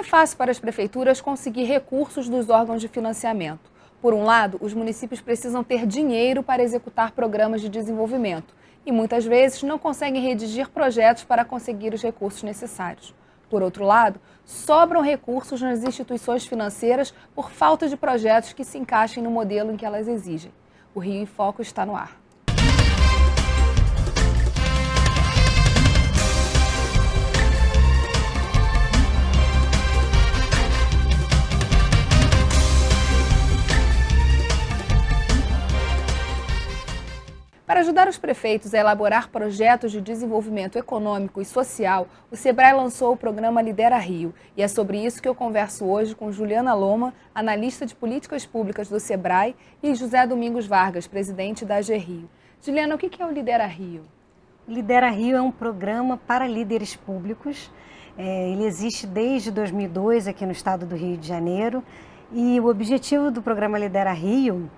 é fácil para as prefeituras conseguir recursos dos órgãos de financiamento. Por um lado, os municípios precisam ter dinheiro para executar programas de desenvolvimento e muitas vezes não conseguem redigir projetos para conseguir os recursos necessários. Por outro lado, sobram recursos nas instituições financeiras por falta de projetos que se encaixem no modelo em que elas exigem. O Rio em Foco está no ar. Para ajudar os prefeitos a elaborar projetos de desenvolvimento econômico e social, o Sebrae lançou o programa Lidera Rio. E é sobre isso que eu converso hoje com Juliana Loma, analista de políticas públicas do Sebrae, e José Domingos Vargas, presidente da AG Rio. Juliana, o que é o Lidera Rio? O Lidera Rio é um programa para líderes públicos. Ele existe desde 2002 aqui no estado do Rio de Janeiro. E o objetivo do programa Lidera Rio,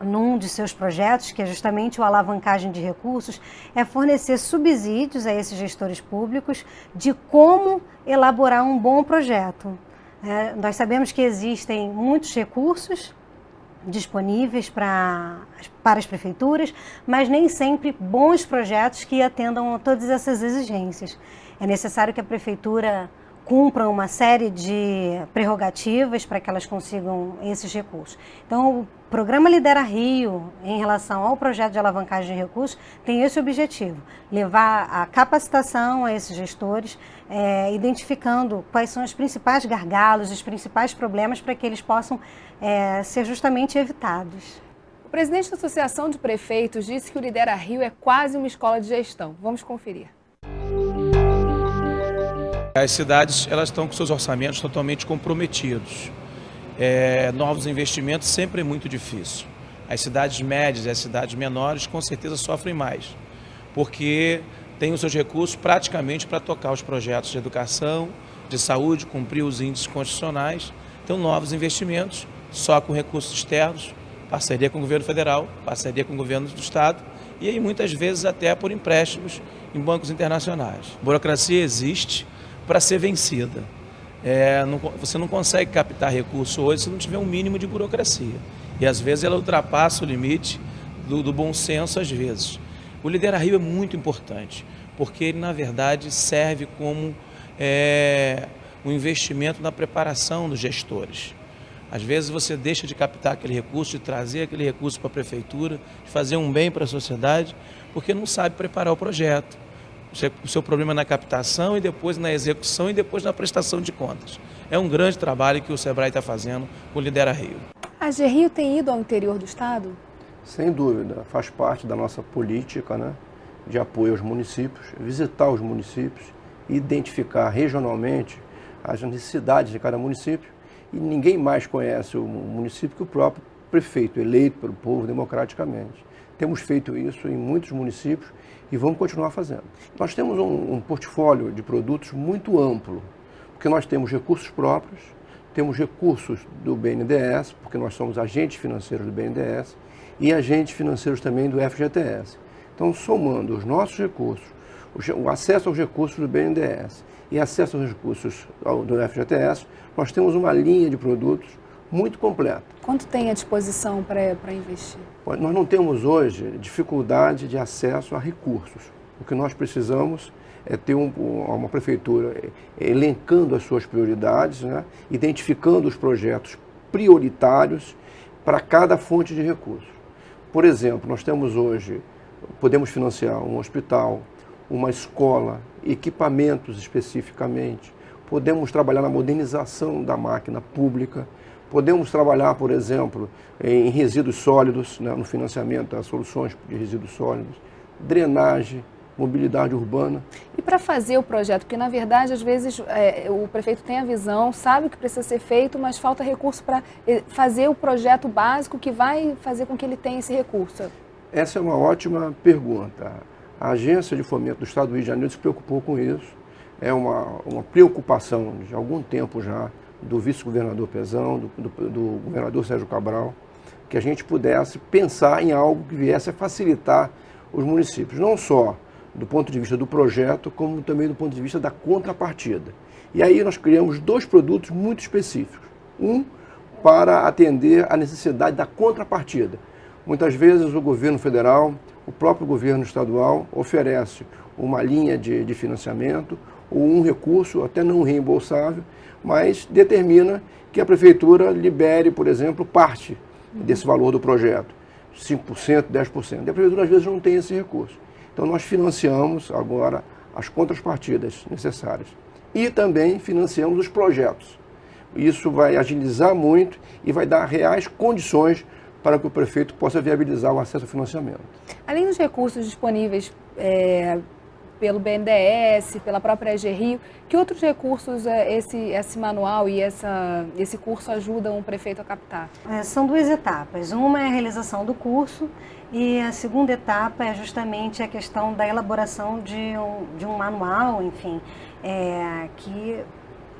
num de seus projetos, que é justamente o alavancagem de recursos, é fornecer subsídios a esses gestores públicos de como elaborar um bom projeto. Nós sabemos que existem muitos recursos disponíveis para as prefeituras, mas nem sempre bons projetos que atendam a todas essas exigências. É necessário que a prefeitura cumpra uma série de prerrogativas para que elas consigam esses recursos. Então, o programa Lidera Rio, em relação ao projeto de alavancagem de recursos, tem esse objetivo: levar a capacitação a esses gestores, identificando quais são os principais gargalos, os principais problemas para que eles possam ser justamente evitados. O presidente da Associação de Prefeitos disse que o Lidera Rio é quase uma escola de gestão. Vamos conferir. As cidades, elas estão com seus orçamentos totalmente comprometidos. Novos investimentos sempre é muito difícil. As cidades médias e as cidades menores com certeza sofrem mais, porque têm os seus recursos praticamente para tocar os projetos de educação, de saúde, cumprir os índices constitucionais. Então, novos investimentos só com recursos externos, parceria com o governo federal, parceria com o governo do estado e aí muitas vezes até por empréstimos em bancos internacionais. A burocracia existe para ser vencida. Você não consegue captar recurso hoje se não tiver um mínimo de burocracia. E às vezes ela ultrapassa o limite do bom senso às vezes. O Lidera Rio é muito importante, porque ele na verdade serve como um investimento na preparação dos gestores. Às vezes você deixa de captar aquele recurso, de trazer aquele recurso para a prefeitura, de fazer um bem para a sociedade, porque não sabe preparar o projeto. O seu problema é na captação e depois na execução e depois na prestação de contas. É um grande trabalho que o Sebrae está fazendo com o Lidera Rio. A AG Rio tem ido ao interior do estado? Sem dúvida, faz parte da nossa política, de apoio aos municípios, visitar os municípios, identificar regionalmente as necessidades de cada município. E ninguém mais conhece o município que o próprio prefeito, eleito pelo povo democraticamente. Temos feito isso em muitos municípios e vamos continuar fazendo. Nós temos um portfólio de produtos muito amplo, porque nós temos recursos próprios, temos recursos do BNDES, porque nós somos agentes financeiros do BNDES, e agentes financeiros também do FGTS. Então, somando os nossos recursos, o acesso aos recursos do BNDES e acesso aos recursos do FGTS, nós temos uma linha de produtos muito completa. Quanto tem à disposição para investir? Nós não temos hoje dificuldade de acesso a recursos. O que nós precisamos é ter uma prefeitura elencando as suas prioridades, identificando os projetos prioritários para cada fonte de recursos. Por exemplo, nós temos hoje, podemos financiar um hospital, uma escola, equipamentos especificamente, podemos trabalhar na modernização da máquina pública, podemos trabalhar, por exemplo, em resíduos sólidos, no financiamento das soluções de resíduos sólidos, drenagem, mobilidade urbana. E para fazer o projeto, porque na verdade às vezes o prefeito tem a visão, sabe o que precisa ser feito, mas falta recurso para fazer o projeto básico que vai fazer com que ele tenha esse recurso. Essa é uma ótima pergunta. A Agência de Fomento do Estado do Rio de Janeiro se preocupou com isso. É uma preocupação de algum tempo já do vice-governador Pezão, do governador Sérgio Cabral, que a gente pudesse pensar em algo que viesse a facilitar os municípios, não só do ponto de vista do projeto, como também do ponto de vista da contrapartida. E aí nós criamos 2 produtos muito específicos. Um para atender a necessidade da contrapartida. Muitas vezes o governo federal, o próprio governo estadual oferece uma linha de financiamento ou um recurso, até não reembolsável, mas determina que a prefeitura libere, por exemplo, parte desse valor do projeto, 5%, 10%. E a prefeitura às vezes não tem esse recurso. Então nós financiamos agora as contrapartidas necessárias e também financiamos os projetos. Isso vai agilizar muito e vai dar reais condições para que o prefeito possa viabilizar o acesso ao financiamento. Além dos recursos disponíveis pelo BNDES, pela própria AG Rio, que outros recursos esse manual e esse curso ajudam o prefeito a captar? São 2 etapas. Uma é a realização do curso e a segunda etapa é justamente a questão da elaboração de um manual, enfim, que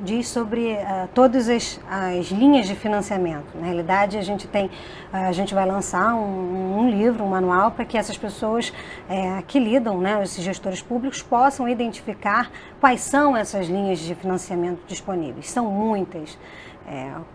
diz sobre todas as linhas de financiamento. Na realidade, a gente vai lançar um livro, um manual, para que essas pessoas que lidam, né, esses gestores públicos, possam identificar quais são essas linhas de financiamento disponíveis. São muitas.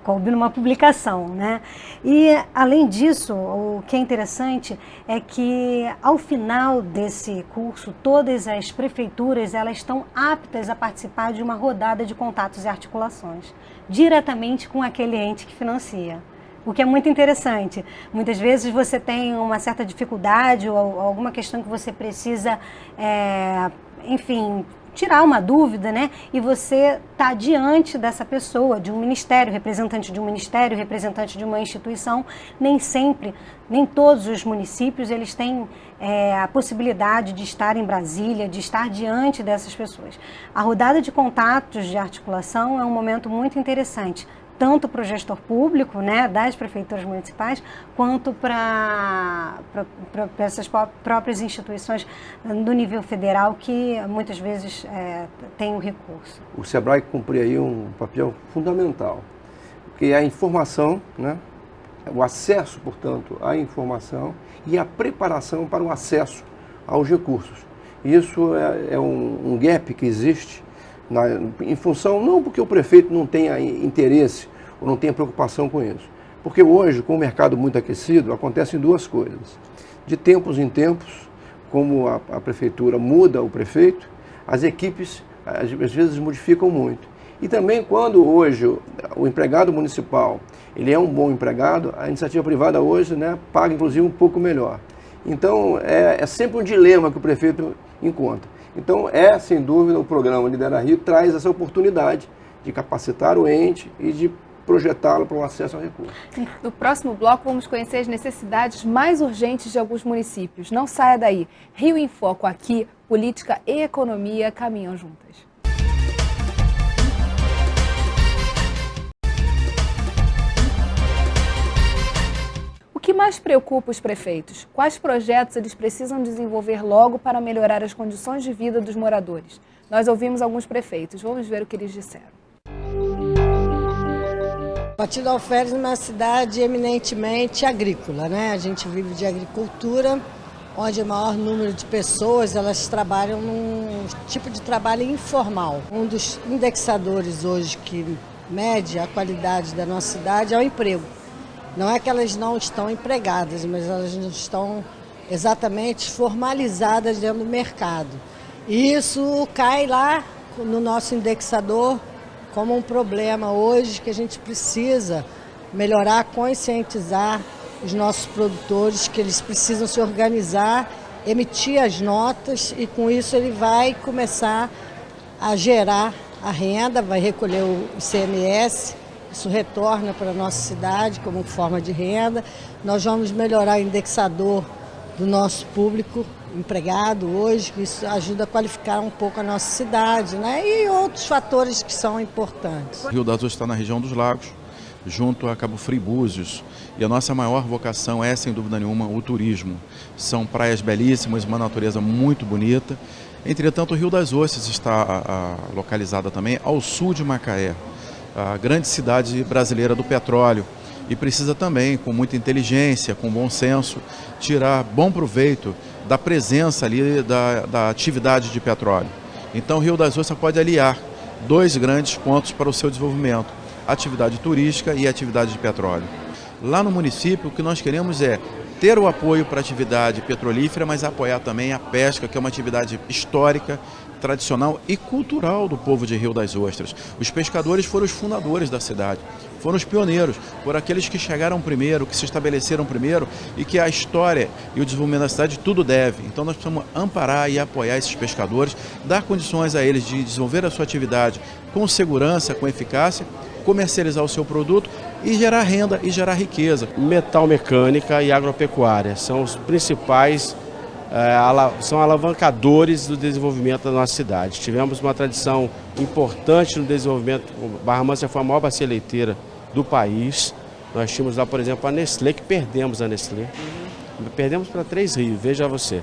Coube numa publicação, né? E, além disso, o que é interessante é que, ao final desse curso, todas as prefeituras elas estão aptas a participar de uma rodada de contatos e articulações, diretamente com aquele ente que financia. O que é muito interessante. Muitas vezes você tem uma certa dificuldade ou alguma questão que você precisa, enfim, tirar uma dúvida, né? E você está diante dessa pessoa, de um ministério, representante de um ministério, representante de uma instituição. Nem todos os municípios eles têm a possibilidade de estar em Brasília, de estar diante dessas pessoas. A rodada de contatos de articulação é um momento muito interessante, tanto para o gestor público, né, das prefeituras municipais, quanto para essas próprias instituições do nível federal que muitas vezes têm o recurso. O SEBRAE cumpre aí um papel fundamental, que é a informação, né, o acesso, portanto, à informação e a preparação para o acesso aos recursos. Isso é um gap que existe em função, não porque o prefeito não tenha interesse ou não tenha preocupação com isso, porque hoje, com o mercado muito aquecido, acontecem 2 coisas. De tempos em tempos, como a prefeitura muda o prefeito, as equipes às vezes modificam muito. E também quando hoje o empregado municipal ele é um bom empregado, a iniciativa privada hoje, né, paga inclusive um pouco melhor. Então é sempre um dilema que o prefeito encontra. Então, sem dúvida, o programa Lidera Rio traz essa oportunidade de capacitar o ente e de projetá-lo para o acesso ao recurso. No próximo bloco, vamos conhecer as necessidades mais urgentes de alguns municípios. Não saia daí. Rio em Foco aqui, política e economia caminham juntas. O que mais preocupa os prefeitos? Quais projetos eles precisam desenvolver logo para melhorar as condições de vida dos moradores? Nós ouvimos alguns prefeitos. Vamos ver o que eles disseram. Partido Alferes é uma cidade eminentemente agrícola, né? A gente vive de agricultura, onde o maior número de pessoas elas trabalham num tipo de trabalho informal. Um dos indexadores hoje que mede a qualidade da nossa cidade é o emprego. Não é que elas não estão empregadas, mas elas não estão exatamente formalizadas dentro do mercado. E isso cai lá no nosso indexador como um problema hoje que a gente precisa melhorar, conscientizar os nossos produtores que eles precisam se organizar, emitir as notas e com isso ele vai começar a gerar a renda, vai recolher o ICMS, isso retorna para a nossa cidade como forma de renda. Nós vamos melhorar o indexador do nosso público empregado hoje, que isso ajuda a qualificar um pouco a nossa cidade, né? E outros fatores que são importantes. O Rio das Ostras está na região dos lagos, junto a Cabo Frio e Búzios, e a nossa maior vocação é, sem dúvida nenhuma, o turismo. São praias belíssimas, uma natureza muito bonita. Entretanto, o Rio das Ostras está localizada também ao sul de Macaé, a grande cidade brasileira do petróleo, e precisa também, com muita inteligência, com bom senso, tirar bom proveito da presença ali da atividade de petróleo. Então o Rio das Ostras pode aliar dois grandes pontos para o seu desenvolvimento: atividade turística e atividade de petróleo. Lá no município, o que nós queremos é ter o apoio para a atividade petrolífera, mas apoiar também a pesca, que é uma atividade histórica, tradicional e cultural do povo de Rio das Ostras. Os pescadores foram os fundadores da cidade, foram os pioneiros, foram aqueles que chegaram primeiro, que se estabeleceram primeiro e que a história e o desenvolvimento da cidade tudo deve. Então nós precisamos amparar e apoiar esses pescadores, dar condições a eles de desenvolver a sua atividade com segurança, com eficácia, comercializar o seu produto e gerar renda e gerar riqueza. Metalmecânica e agropecuária são os principais, são alavancadores do desenvolvimento da nossa cidade. Tivemos uma tradição importante no desenvolvimento. Barra Mansa foi a maior bacia leiteira do país. Nós tínhamos lá, por exemplo, a Nestlé, que perdemos a Nestlé. Perdemos para 3 rios, veja você.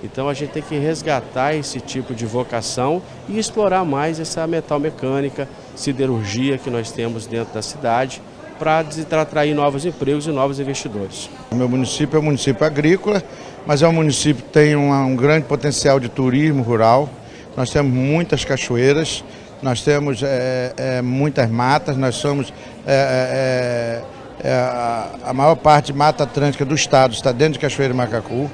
Então a gente tem que resgatar esse tipo de vocação e explorar mais essa metalmecânica, siderurgia que nós temos dentro da cidade, para atrair novos empregos e novos investidores. O meu município é um município agrícola, mas é um município que tem um grande potencial de turismo rural. Nós temos muitas cachoeiras, nós temos muitas matas, nós somos a maior parte de Mata Atlântica do estado está dentro de Cachoeira de Macacu.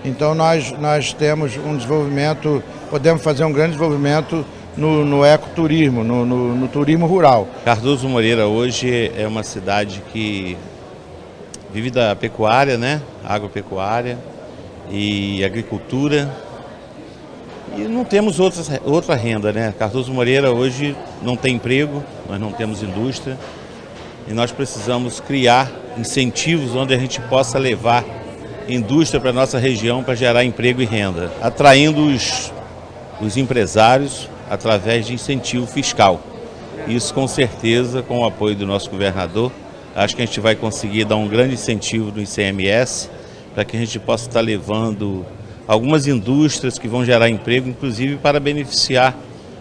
Então nós temos um desenvolvimento, podemos fazer um grande desenvolvimento no ecoturismo, no turismo rural. Cardoso Moreira hoje é uma cidade que vive da pecuária, né? Agropecuária e agricultura. E não temos outra renda, né? Cardoso Moreira hoje não tem emprego, nós não temos indústria. E nós precisamos criar incentivos onde a gente possa levar indústria para a nossa região para gerar emprego e renda, atraindo os empresários através de incentivo fiscal. Isso com certeza, com o apoio do nosso governador, acho que a gente vai conseguir dar um grande incentivo no ICMS para que a gente possa estar levando algumas indústrias que vão gerar emprego, inclusive para beneficiar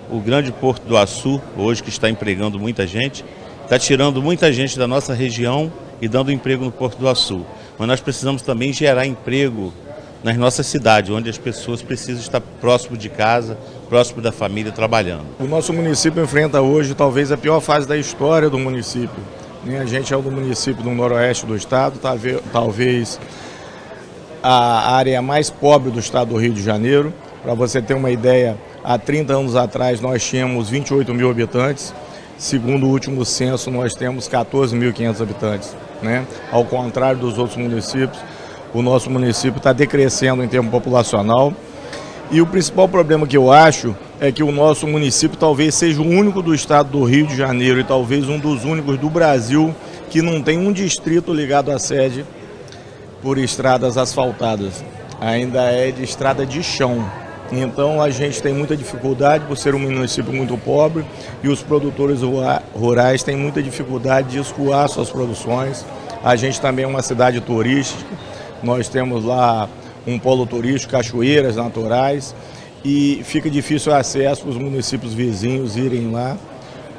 o grande Porto do Açu, hoje que está empregando muita gente, está tirando muita gente da nossa região e dando emprego no Porto do Açu. Mas nós precisamos também gerar emprego nas nossas cidades, onde as pessoas precisam estar próximo de casa, próximo da família, trabalhando. O nosso município enfrenta hoje talvez a pior fase da história do município. A gente é um município do noroeste do estado, talvez a área mais pobre do estado do Rio de Janeiro. Para você ter uma ideia, há 30 anos atrás nós tínhamos 28 mil habitantes. Segundo o último censo, nós temos 14.500 habitantes, né? Ao contrário dos outros municípios, o nosso município está decrescendo em termos populacional. E o principal problema que eu acho é que o nosso município talvez seja o único do estado do Rio de Janeiro e talvez um dos únicos do Brasil que não tem um distrito ligado à sede por estradas asfaltadas. Ainda é de estrada de chão. Então a gente tem muita dificuldade por ser um município muito pobre e os produtores rurais têm muita dificuldade de escoar suas produções. A gente também é uma cidade turística, nós temos lá um polo turístico, cachoeiras naturais e fica difícil o acesso para os municípios vizinhos irem lá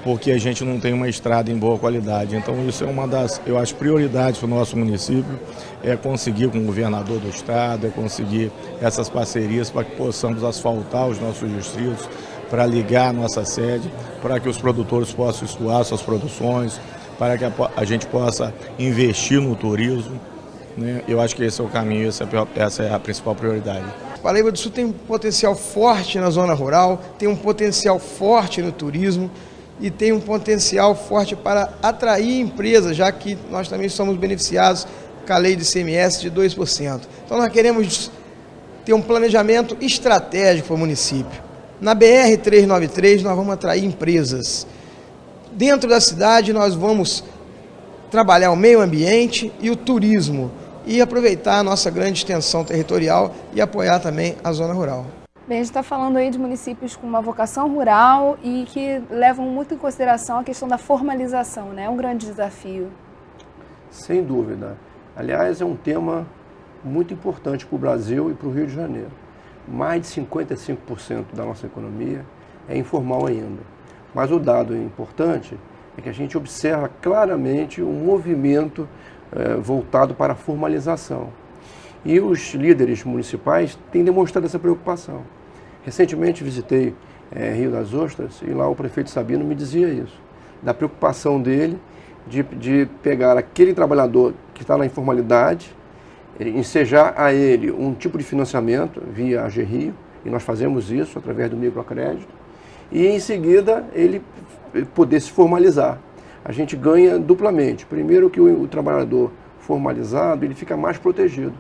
porque a gente não tem uma estrada em boa qualidade. Então isso é uma das, eu acho, prioridades para o nosso município, é conseguir com o governador do estado, é conseguir essas parcerias para que possamos asfaltar os nossos distritos, para ligar a nossa sede, para que os produtores possam escoar suas produções, para que a gente possa investir no turismo, né? Eu acho que esse é o caminho, essa é a principal prioridade. Paraíba do Sul tem um potencial forte na zona rural, tem um potencial forte no turismo, e tem um potencial forte para atrair empresas, já que nós também somos beneficiados com a lei de ICMS de 2%. Então nós queremos ter um planejamento estratégico para o município. Na BR-393 nós vamos atrair empresas. Dentro da cidade nós vamos trabalhar o meio ambiente e o turismo e aproveitar a nossa grande extensão territorial e apoiar também a zona rural. Bem, a gente está falando aí de municípios com uma vocação rural e que levam muito em consideração a questão da formalização, né? É um grande desafio. Sem dúvida. Aliás, é um tema muito importante para o Brasil e para o Rio de Janeiro. Mais de 55% da nossa economia é informal ainda. Mas o dado importante é que a gente observa claramente um movimento voltado para a formalização. E os líderes municipais têm demonstrado essa preocupação. Recentemente visitei Rio das Ostras, e lá o prefeito Sabino me dizia isso, da preocupação dele de pegar aquele trabalhador que está na informalidade, ensejar a ele um tipo de financiamento via AG Rio, e nós fazemos isso através do microcrédito, e em seguida ele poder se formalizar. A gente ganha duplamente. Primeiro que o trabalhador formalizado, ele fica mais protegido.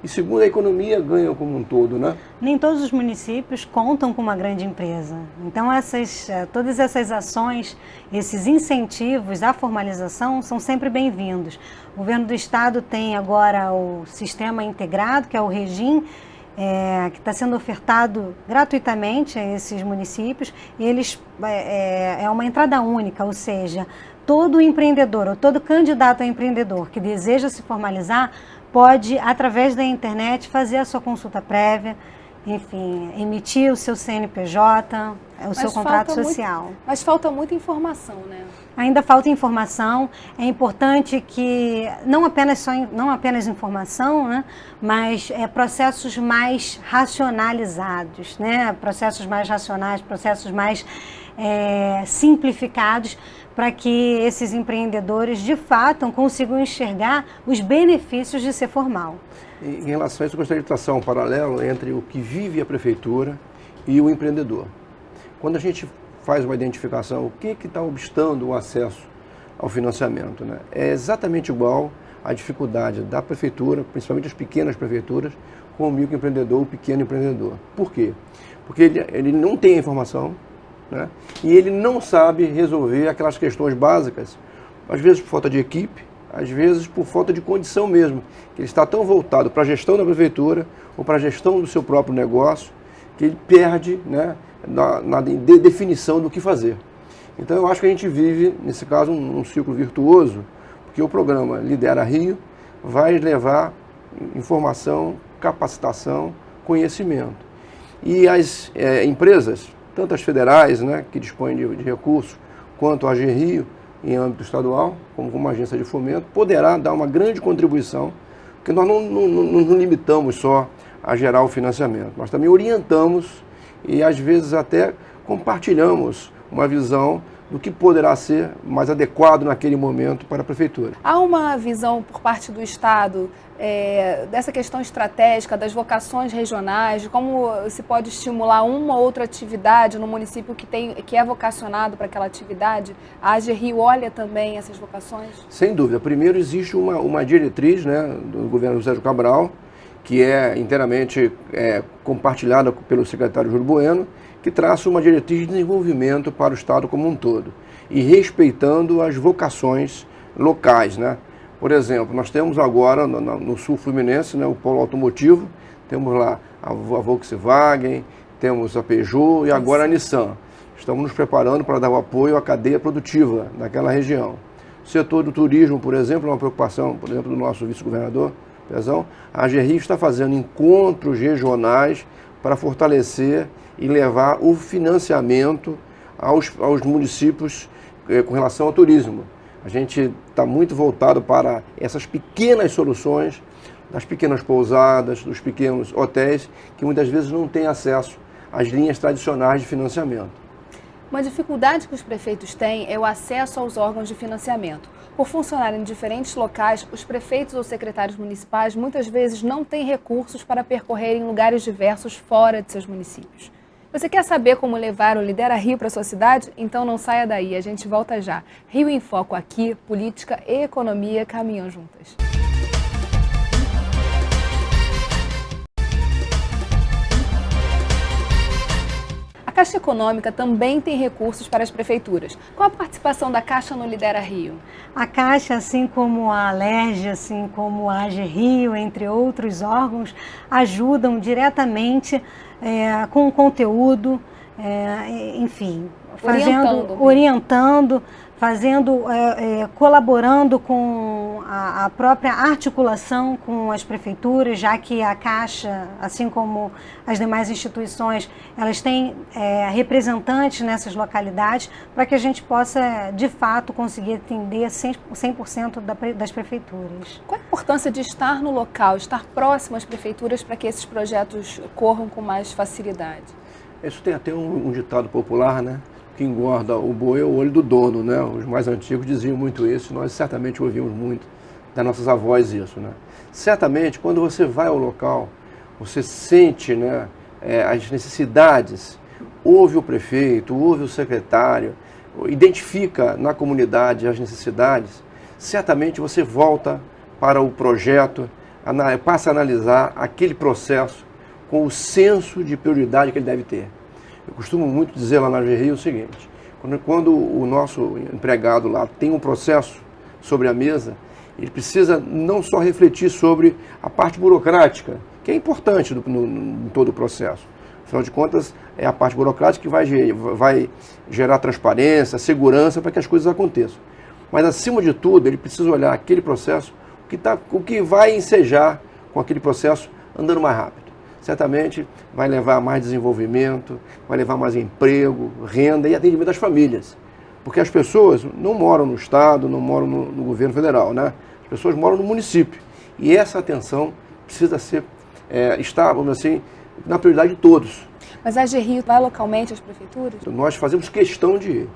E segundo, a economia ganha como um todo, né? Nem todos os municípios contam com uma grande empresa. Então, todas essas ações, esses incentivos à formalização são sempre bem-vindos. O governo do estado tem agora o sistema integrado, que é o REGIM, que está sendo ofertado gratuitamente a esses municípios. E é uma entrada única, ou seja, todo empreendedor ou todo candidato a empreendedor que deseja se formalizar pode, através da internet, fazer a sua consulta prévia, enfim, emitir o seu CNPJ, o seu contrato social. Mas falta muita informação, né? Ainda falta informação. É importante que não apenas informação, né, mas processos mais racionalizados, né? Processos mais racionais, processos mais simplificados, para que esses empreendedores, de fato, consigam enxergar os benefícios de ser formal. Em relação a isso, eu gostaria de traçar um paralelo entre o que vive a prefeitura e o empreendedor. Quando a gente faz uma identificação, o que está obstando o acesso ao financiamento, né? É exatamente igual à dificuldade da prefeitura, principalmente as pequenas prefeituras, com o microempreendedor, o pequeno empreendedor. Por quê? Porque ele não tem a informação, né? E ele não sabe resolver aquelas questões básicas, às vezes por falta de equipe, às vezes por falta de condição mesmo, que ele está tão voltado para a gestão da prefeitura ou para a gestão do seu próprio negócio, que ele perde, né, na definição do que fazer. Então eu acho que a gente vive, nesse caso, um ciclo virtuoso, porque o programa Lidera Rio vai levar informação, capacitação, conhecimento. E as empresas, tanto as federais, né, que dispõem de recursos, quanto a AG Rio, em âmbito estadual, como uma agência de fomento, poderá dar uma grande contribuição, porque nós não nos limitamos só a gerar o financiamento, nós também orientamos e às vezes até compartilhamos uma visão do que poderá ser mais adequado naquele momento para a prefeitura. Há uma visão por parte do Estado dessa questão estratégica, das vocações regionais, de como se pode estimular uma ou outra atividade no município que é vocacionado para aquela atividade? A AG Rio olha também essas vocações? Sem dúvida. Primeiro, existe uma diretriz, né, do governo Sérgio Cabral, que é inteiramente compartilhada pelo secretário Júlio Bueno, que traça uma diretriz de desenvolvimento para o Estado como um todo, e respeitando as vocações locais, né? Por exemplo, nós temos agora no sul fluminense, né, o polo automotivo, temos lá a Volkswagen, temos a Peugeot e agora a Nissan. Estamos nos preparando para dar o apoio à cadeia produtiva daquela região. O setor do turismo, por exemplo, é uma preocupação, por exemplo, do nosso vice-governador, Pezão. A AG Rio está fazendo encontros regionais para fortalecer e levar o financiamento aos municípios com relação ao turismo. A gente está muito voltado para essas pequenas soluções, das pequenas pousadas, dos pequenos hotéis, que muitas vezes não têm acesso às linhas tradicionais de financiamento. Uma dificuldade que os prefeitos têm é o acesso aos órgãos de financiamento. Por funcionarem em diferentes locais, os prefeitos ou secretários municipais muitas vezes não têm recursos para percorrer em lugares diversos fora de seus municípios. Você quer saber como levar o Lidera Rio para a sua cidade? Então não saia daí, a gente volta já. Rio em Foco aqui, política e economia caminham juntas. A Caixa Econômica também tem recursos para as prefeituras. Qual a participação da Caixa no Lidera Rio? A Caixa, assim como a Alerj, assim como a AG Rio, entre outros órgãos, ajudam diretamente com o conteúdo, enfim, orientando, colaborando com a própria articulação com as prefeituras, já que a Caixa, assim como as demais instituições, elas têm representantes nessas localidades, para que a gente possa, de fato, conseguir atender 100% das prefeituras. Qual a importância de estar no local, estar próximo às prefeituras, para que esses projetos corram com mais facilidade? Isso tem até um ditado popular, né? Que engorda o boi é o olho do dono, né? Os mais antigos diziam muito isso, nós certamente ouvimos muito das nossas avós isso, né? Certamente, quando você vai ao local, você sente, né, as necessidades, ouve o prefeito, ouve o secretário, identifica na comunidade as necessidades, certamente você volta para o projeto, passa a analisar aquele processo com o senso de prioridade que ele deve ter. Eu costumo muito dizer lá na AGRI o seguinte, quando o nosso empregado lá tem um processo sobre a mesa, ele precisa não só refletir sobre a parte burocrática, que é importante em todo o processo. Afinal de contas, é a parte burocrática que vai gerar transparência, segurança para que as coisas aconteçam. Mas, acima de tudo, ele precisa olhar aquele processo, o que vai ensejar com aquele processo andando mais rápido. Certamente vai levar a mais desenvolvimento, vai levar mais emprego, renda e atendimento das famílias. Porque as pessoas não moram no Estado, não moram no governo federal, né? As pessoas moram no município. E essa atenção precisa estar, vamos dizer assim, na prioridade de todos. Mas a AGRI vai localmente às prefeituras? Nós fazemos questão de ir.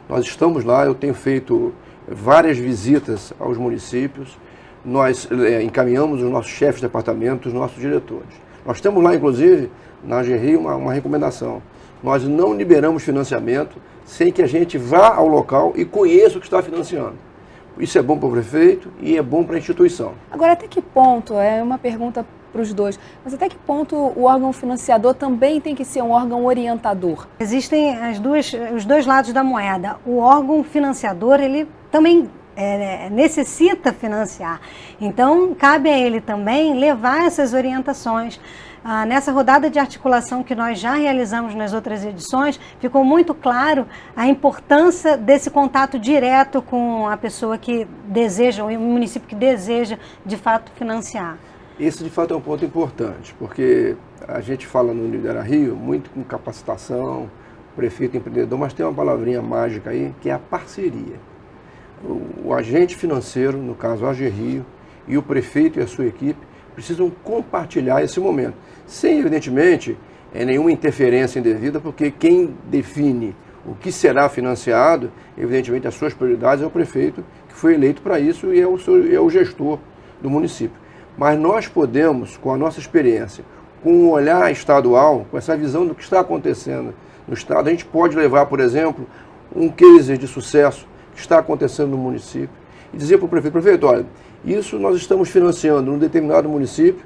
Nós estamos lá, eu tenho feito várias visitas aos municípios, nós encaminhamos os nossos chefes de departamento, os nossos diretores. Nós temos lá, inclusive, na AGRI, uma recomendação. Nós não liberamos financiamento sem que a gente vá ao local e conheça o que está financiando. Isso é bom para o prefeito e é bom para a instituição. Agora, até que ponto, é uma pergunta para os dois, mas até que ponto o órgão financiador também tem que ser um órgão orientador? Existem os dois lados da moeda. O órgão financiador, ele também necessita financiar. Então, cabe a ele também levar essas orientações. Nessa rodada de articulação que nós já realizamos nas outras edições, ficou muito claro a importância desse contato direto com a pessoa que deseja, o município que deseja, de fato, financiar. Esse, de fato, é um ponto importante, porque a gente fala no Lidera Rio muito com capacitação, prefeito empreendedor, mas tem uma palavrinha mágica aí, que é a parceria. O agente financeiro, no caso a AGRI, e o prefeito e a sua equipe precisam compartilhar esse momento, sem, evidentemente, nenhuma interferência indevida, porque quem define o que será financiado, evidentemente, as suas prioridades é o prefeito, que foi eleito para isso e é o gestor do município. Mas nós podemos, com a nossa experiência, com um olhar estadual, com essa visão do que está acontecendo no Estado, a gente pode levar, por exemplo, um case de sucesso que está acontecendo no município e dizer para o prefeito, olha, isso nós estamos financiando num determinado município,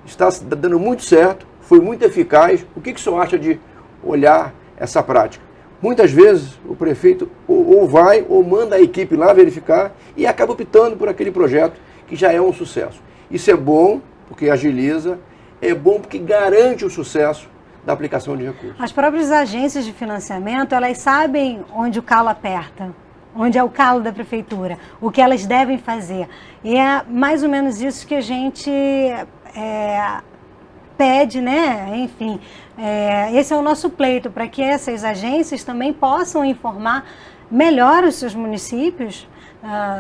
está dando muito certo, foi muito eficaz, o que o senhor acha de olhar essa prática? Muitas vezes o prefeito ou vai ou manda a equipe lá verificar e acaba optando por aquele projeto que já é um sucesso. Isso é bom porque agiliza, é bom porque garante o sucesso da aplicação de recursos. As próprias agências de financiamento, elas sabem onde o calo aperta, onde é o calo da prefeitura, o que elas devem fazer. E é mais ou menos isso que a gente pede, né? Enfim, esse é o nosso pleito, para que essas agências também possam informar melhor os seus municípios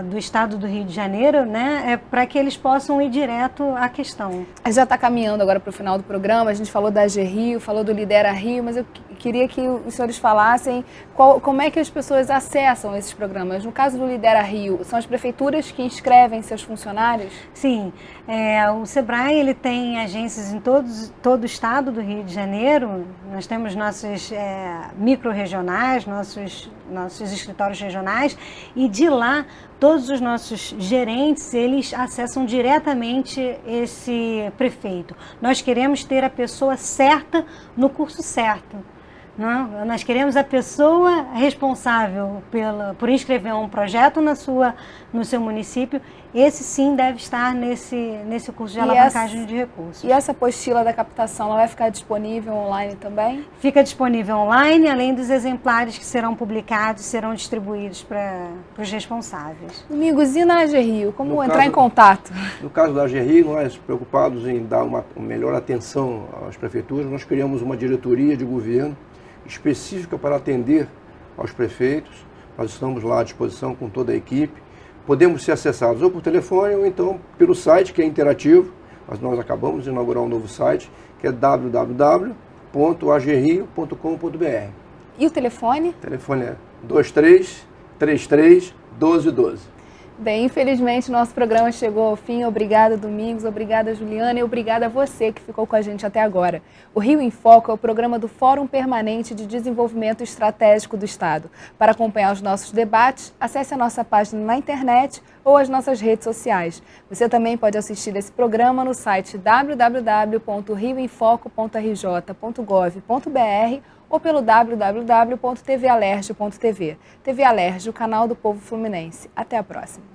do estado do Rio de Janeiro, né, para que eles possam ir direto à questão. A gente já está caminhando agora para o final do programa, a gente falou da AGRI, falou do Lidera Rio, mas eu queria que os senhores falassem como é que as pessoas acessam esses programas. No caso do Lidera Rio, são as prefeituras que inscrevem seus funcionários? Sim, o SEBRAE ele tem agências em todo o estado do Rio de Janeiro. Nós temos nossos micro-regionais, nossos escritórios regionais, e de lá todos os nossos gerentes, eles acessam diretamente esse prefeito. Nós queremos ter a pessoa certa no curso certo. Não? Nós queremos a pessoa responsável por inscrever um projeto no seu município. Esse sim deve estar nesse curso de alavancagem de recursos. E essa apostila da captação, ela vai ficar disponível online também? Fica disponível online, além dos exemplares que serão publicados, serão distribuídos para os responsáveis. Domingos, e na AGRI, como entrar em contato? No caso da AGRI, nós preocupados em dar uma melhor atenção às prefeituras, nós criamos uma diretoria de governo específica para atender aos prefeitos. Nós estamos lá à disposição com toda a equipe. Podemos ser acessados ou por telefone ou então pelo site, que é interativo. Nós acabamos de inaugurar um novo site, que é www.agri.gov.br. www.agrio.com.br. E o telefone? O telefone é 2333-1212. Bem, infelizmente nosso programa chegou ao fim. Obrigada, Domingos, obrigada, Juliana, e obrigada a você que ficou com a gente até agora. O Rio em Foco é o programa do Fórum Permanente de Desenvolvimento Estratégico do Estado. Para acompanhar os nossos debates, acesse a nossa página na internet ou as nossas redes sociais. Você também pode assistir esse programa no site www.rioemfoco.rj.gov.br ou pelo www.tvalerj.tv. TV Alerj, o canal do povo fluminense. Até a próxima.